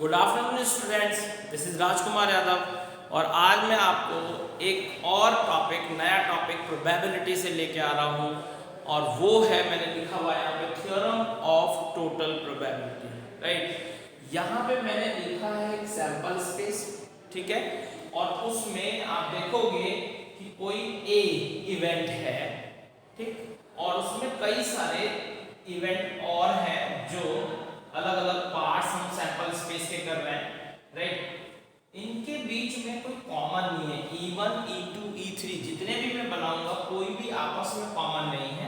Good afternoon students, this is Rajkumar Yadav और आज मैं आपको एक और टॉपिक, नया टॉपिक प्रोबेबिलिटी से लेके आ रहा हूँ और वो है, मैंने लिखा हुआ है यहाँ पे theorem of total probability. Right, यहाँ पे मैंने लिखा है एक सैंपल स्पेस, ठीक है, और उसमें आप देखोगे कि कोई ए इवेंट है, ठीक, और उसमें कई सारे इवेंट और हैं जो अलग अलग पार्ट्स हम सैंपल स्पेस के कर रहे हैं। राइट, इनके बीच में कोई कॉमन नहीं है। E1, E2, E3 जितने भी मैं बनाऊंगा कोई भी आपस में कॉमन नहीं है।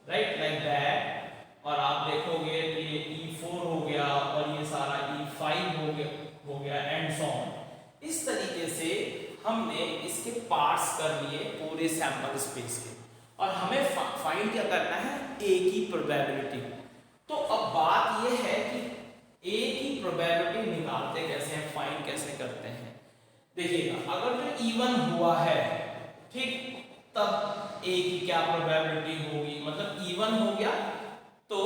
Right, like that. और आप देखोगे तो ये E4 हो गया और ये सारा E5 हो गया एंड सो ऑन। इस तरीके से हमने इसके पार्ट्स कर लिए पूरे सैंपल स्पेस के और हमें फाइंड क्या करना है, ए की प्रोबेबिलिटी। तो अब बात यह है कि ए की प्रोबेबिलिटी निकालते कैसे हैं, फाइंड कैसे करते हैं। देखिएगा, अगर जो E1 हुआ है, ठीक, तब ए की क्या प्रोबेबिलिटी होगी, मतलब E1 हो गया तो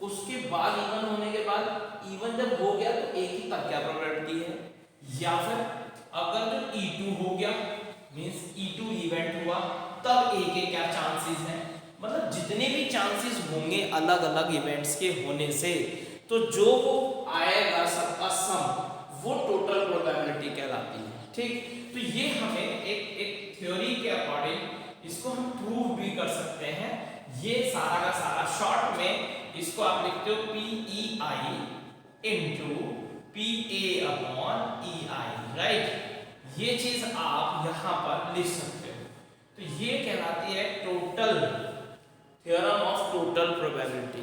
उसके बाद E1 होने के बाद E1 जब हो गया तो ए की तब क्या प्रोबेबिलिटी है, या फिर अगर जो E2 हो गया मींस E2 इवेंट हुआ तब ए के क्या चांसेस हैं। मतलब जितने भी चांसेस होंगे अलग अलग इवेंट्स के होने से, तो जो वो आएगा सबका सम वो टोटल प्रोबेबिलिटी कहलाती है। ठीक, तो ये हमें एक थ्योरी के अकॉर्डिंग इसको हम प्रूव भी कर सकते हैं। ये सारा का सारा शॉर्ट में इसको आप लिखते हो PEI into PA upon EI। Right, ये चीज आप यहां पर लिख सकते हो। तो ये कहलाती है total theorem of total probability.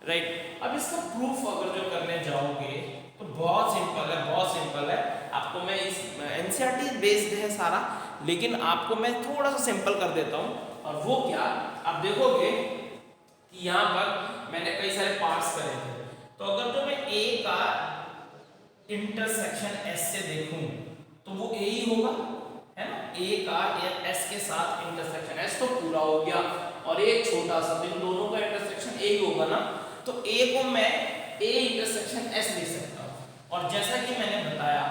Right, अब इसका प्रूफ अगर जो करने जाओगे तो बहुत सिंपल है, बहुत सिंपल है। आपको मैं इस एनसीईआरटी बेस्ड है सारा, लेकिन आपको मैं थोड़ा सा सिंपल कर देता हूँ। और वो क्या, आप देखोगे कि यहाँ पर मैंने कई सारे पार्ट्स करे थे, तो अगर जो मैं ए का इंटरसेक्शन एस से देखूं तो वो ए ही होगा, है ना। ए का एस के साथ इंटरसेक्शन, एस तो पूरा हो गया और एक छोटा सा, इन दोनों का इंटरसेक्शन ए होगा ना, तो ए को मैं ए इंटरसेक्शन एस लिख सकता हूँ। और जैसा कि मैंने बताया,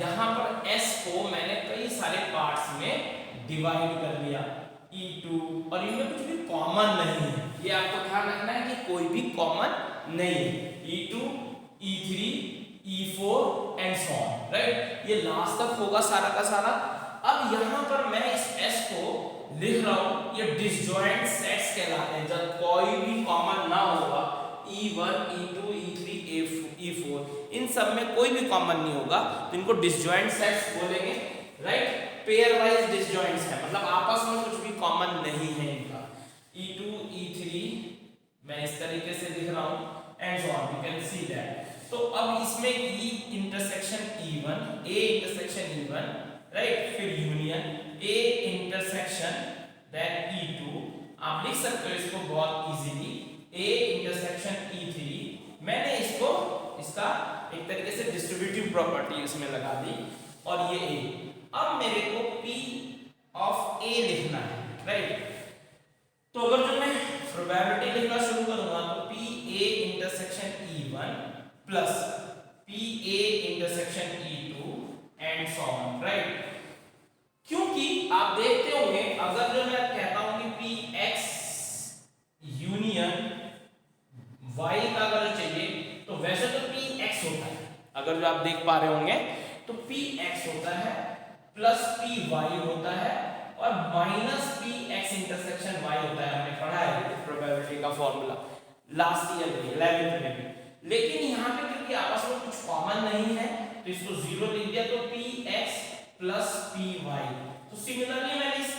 यहाँ पर एस को मैंने कई सारे पार्ट्स में डिवाइड कर लिया, E2, और इनमें कुछ भी कॉमन नहीं है। ये आपको ध्यान रखना है कि कोई भी कॉमन नहीं है। E2, E3, E4 and so on. Right, ये लास्ट तक होगा सारा का सारा। अब यहाँ पर मैं इस S को लिख रहा हूँ, ये डिसजॉइंट सेट्स कहलाते हैं। जब कोई भी कॉमन ना होगा, E1, E2, E3, E4 इन सब में कोई भी कॉमन नहीं होगा, तो इनको डिसजॉइंट सेट्स बोलेंगे। राइट, पेयर वाइज डिसजॉइंट्स है, मतलब आपस में कुछ भी कॉमन नहीं है इनका। E2, E3 मैं इस तरीके से लिख रहा हूँ and so on, you can see that. तो अब इसमें E intersection E1, A intersection E1, right, फिर union A intersection then E2, आप लिख सकते हो इसको बहुत इजीली, A इंटरसेक्शन E3। मैंने इसको इसका एक तरीके से डिस्ट्रीब्यूटिव प्रॉपर्टी इसमें लगा दी और ये A। अब मेरे को P ऑफ A लिखना है। राइट, तो अगर जो मैं प्रोबेबिलिटी लिखना शुरू करूंगा तो PA intersection E1 plus PA intersection E2 and so on. Right, क्योंकि आप देखते होंगे अगर जो मैं कहता हूं कि PX यूनियन Y का अगर चाहिए तो वैसे तो PX होता है, अगर जो आप देख पा रहे होंगे तो PX होता है प्लस PY होता है और माइनस PX इंटरसेक्शन Y होता है। हमने पढ़ा है प्रोबेबिलिटी का फॉर्मूला लास्ट ईयर में 11th में भी। लेकिन यहाँ पे क्योंकि आपस में कुछ कॉमन नहीं है तो इसको जीरो लिख दिया, तो PX प्लस PY। तो सिमिलरली मैंने इस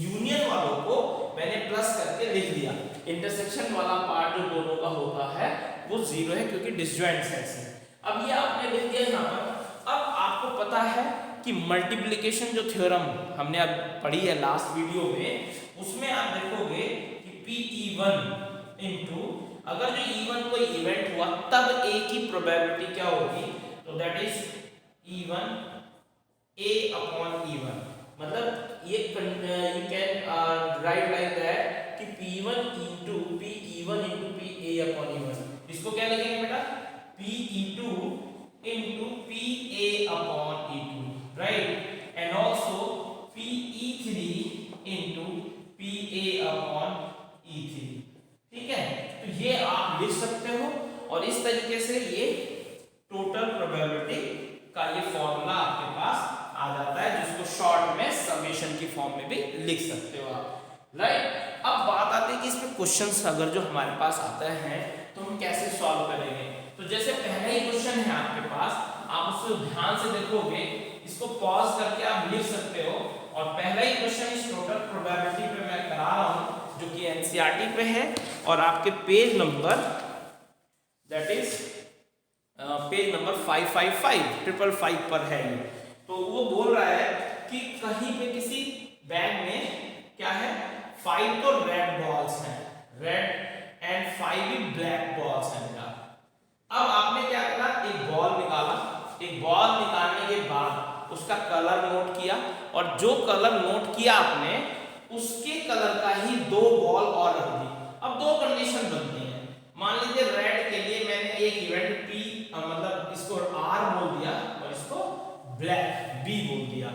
यूनियन वालों को मैंने प्लस करके लिख दिया। इंटरसेक्शन वाला पार्ट जो दोनों का होता है वो जीरो है क्योंकि डिसजॉइंट सेट्स है। अब ये आपने लिख दिया यहाँ पर। अब आपको पता है कि मल्टीप्लिकेशन जो थ्योरम हमने अब पढ़ी है लास्ट वीडियो में, उसमें आप देखोगे कि PE1 इंटू अगर जो E1 कोई इवेंट हुआ तब A की प्रोबेबिलिटी क्या होगी, तो that is E1 A upon E1। मतलब ये you can write like that कि P1 into PE1 into PA upon E1। इसको क्या लिखेंगे बेटा, PE2 इंटू फॉर्म में भी लिख सकते हो आप, राइट। अब बात आती है कि इसमें क्वेश्चंस अगर जो हमारे पास आते हैं तो हम कैसे सॉल्व करेंगे। तो जैसे पहला ही क्वेश्चन है आपके पास, आप उसको ध्यान से देखोगे, इसको पॉज करके आप लिख सकते हो। और पहला ही क्वेश्चन इस टोटल प्रोबेबिलिटी पे मैं करा रहा हूं जो कि एनसीईआरटी पे है और आपके page number that is page number 555 पर है ये। तो वो बोल रहा है कि कहीं पे किसी बैग में क्या है, 5 तो रेड बॉल्स हैं, रेड एंड 5 भी ब्लैक बॉल्स हैं बेटा। अब आपने क्या करा, एक बॉल निकाला, एक बॉल निकालने के बाद उसका कलर नोट किया और जो कलर नोट किया आपने उसके कलर का ही 2 बॉल और रख दी। अब 2 कंडीशन बनती हैं। मान लीजिए रेड के लिए मैंने एक इवेंट P मतलब इसको R बोल दिया और इसको ब्लैक B बोल दिया।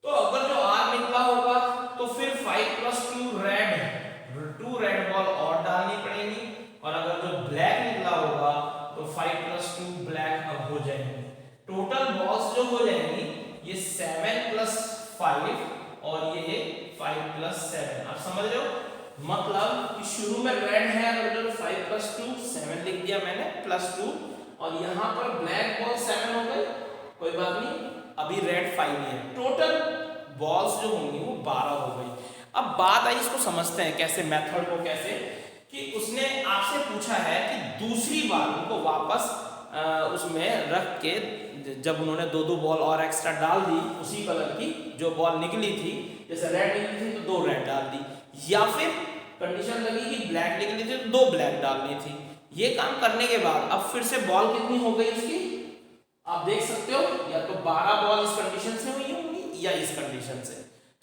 तो अगर जो R निकला होगा तो फिर 5 + 2 रेड बॉल और डालनी पड़ेगी और अगर जो ब्लैक निकला होगा तो 5 + 2 ब्लैक अब हो जाएंगे। टोटल बॉल्स जो हो जाएंगी ये 7 + 5 और ये 5 + 7। आप समझ रहे हो, मतलब कि शुरू में रेड है, अगर जो 5 + 2 7 लिख दिया मैंने +2 और यहाँ पर ब्लैक बॉल 7 हो गई, कोई बात नहीं, अभी रेड 5 है। टोटल बॉल्स जो होंगी वो 12 हो गई। अब बात आई, इसको समझते हैं कैसे, मेथड को कैसे, कि उसने आपसे पूछा है कि दूसरी बार उनको वापस उसमें रख के जब उन्होंने 2-2 बॉल और एक्स्ट्रा डाल दी उसी कलर की, जो बॉल निकली थी, जैसे रेड निकली थी तो 2 रेड डाल दी, या फिर कंडीशन लगी कि ब्लैक निकली थी तो 2 ब्लैक डालनी थी। ये काम करने के बाद अब फिर से बॉल कितनी हो गई उसकी, आप देख सकते हो, या तो 12 बॉल इस कंडीशन से हुई होंगी या इस कंडीशन से।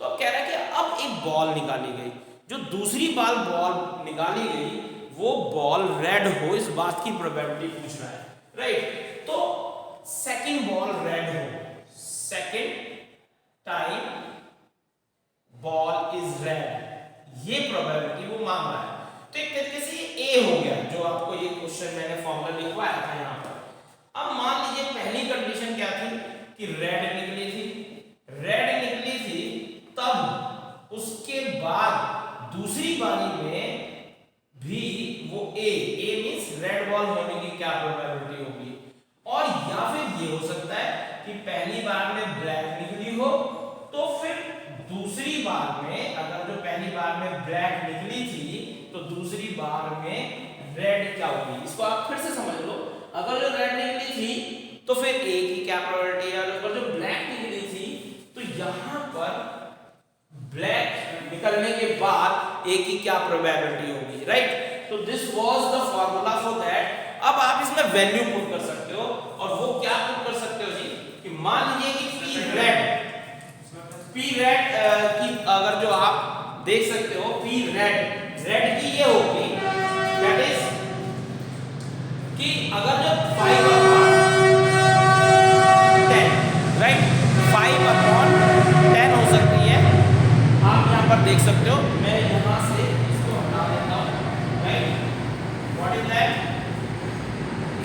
तो अब कह रहा है कि अब एक बॉल निकाली गई, जो दूसरी बॉल निकाली गई वो बॉल रेड हो, इस बात की प्रोबेबिलिटी पूछ रहा है, राइट। तो सेकंड बॉल रेड हो, second time ball is red, ये प्रोबेबिलिटी वो मांग रहा है। तो एक तरीके से ये ए हो गया, जो आपको ये क्वेश्चन मैंने फॉर्मूला लिखवाया था यहाँ पर। अब मान लीजिए पहली कंडीशन क्या थी कि रेड निकली थी, तब उसके बाद दूसरी बारी में भी वो ए मींस रेड बॉल होने की क्या प्रोबेबिलिटी होगी। और या फिर ये हो सकता है कि पहली बार में ब्लैक निकली हो तो फिर दूसरी बार में, अगर जो पहली बार में ब्लैक निकली थी तो दूसरी बार में रेड क्या होगी। इसको आप फिर से समझ लो, अगर जो रेड निकली थी तो फिर ए की क्या प्रोबेबिलिटी है, अगर जो ब्लैक निकली थी तो यहां पर ब्लैक निकलने के बाद ए की क्या प्रोबेबिलिटी होगी, राइट। तो this was the formula for that. अब आप इसमें वैल्यू पुट कर सकते हो, और वो क्या पुट कर सकते हो जी, कि मान लीजिए कि पी रेड की अगर जो आप देख सकते हो पी रेड की ये होगी, दैट इज कि अगर जो 5/10, राइट, 5/10 हो सकती है। आप यहाँ पर देख सकते हो, मैं यहाँ से इसको हटा देता हूँ, right. What is that,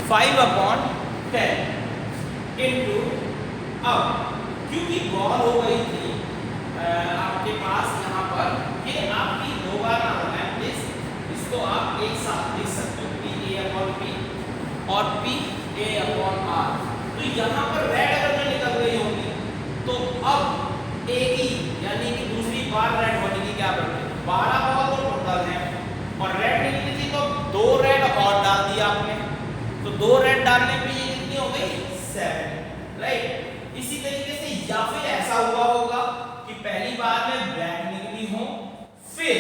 5/10 into, अब क्योंकि बॉल हो गई थी आपके पास यहाँ पर, ये आपकी 2 बार ना होना है प्लीज, इसको आप एक साथ लिख सकते हो, PA/P और PA/R। तो यहाँ पर रेड अगर जो निकल गई होगी तो अब ए की यानी कि दूसरी बार रेड होने की क्या बनती है, 12 बॉल तो टोटल है और रेड निकली थी तो 2 रेड और डाल दिया आपने, तो 2 रेड डालने पे ये कितनी हो गई, 7, राइट। इसी तरीके से या फिर ऐसा हुआ होगा कि पहली बार में ब्लैक निकली हो, फिर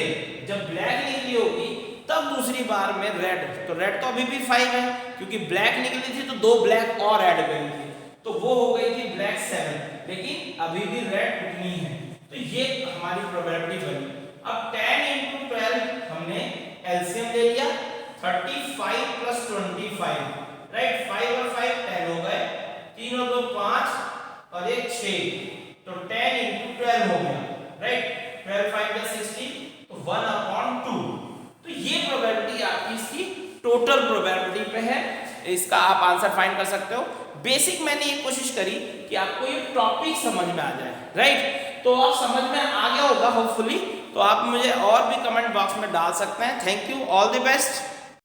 जब ब्लैक निकली होगी तब दूसरी बार में रेड, तो रेड तो अभी भी 5 है क्योंकि ब्लैक निकली थी तो 2 ब्लैक और ऐड गई थी, तो वो हो गई थी ब्लैक 7, लेकिन अभी भी रेड उतनी है। तो ये हमारी प्रोबेबिलिटी बनी। अब 10 × 12 हमने एलसीएम ले लिया, 35 + 25, राइट, 5 और 5 10 हो गए, 3 और 2 5 और 1 6, तो 10 × 12 हो गया, राइट। 12 5 = 16, तो 1/2। तो ये प्रोबेबिलिटी आपकी इसकी टोटल प्रोबेबिलिटी पे है, इसका आप आंसर फाइंड कर सकते हो। बेसिक मैंने ये कोशिश करी कि आपको ये टॉपिक समझ में आ जाए, राइट। तो आप समझ में आ गया होगा होपफुली। तो आप मुझे और भी कमेंट बॉक्स में डाल सकते हैं। Thank you, all the best.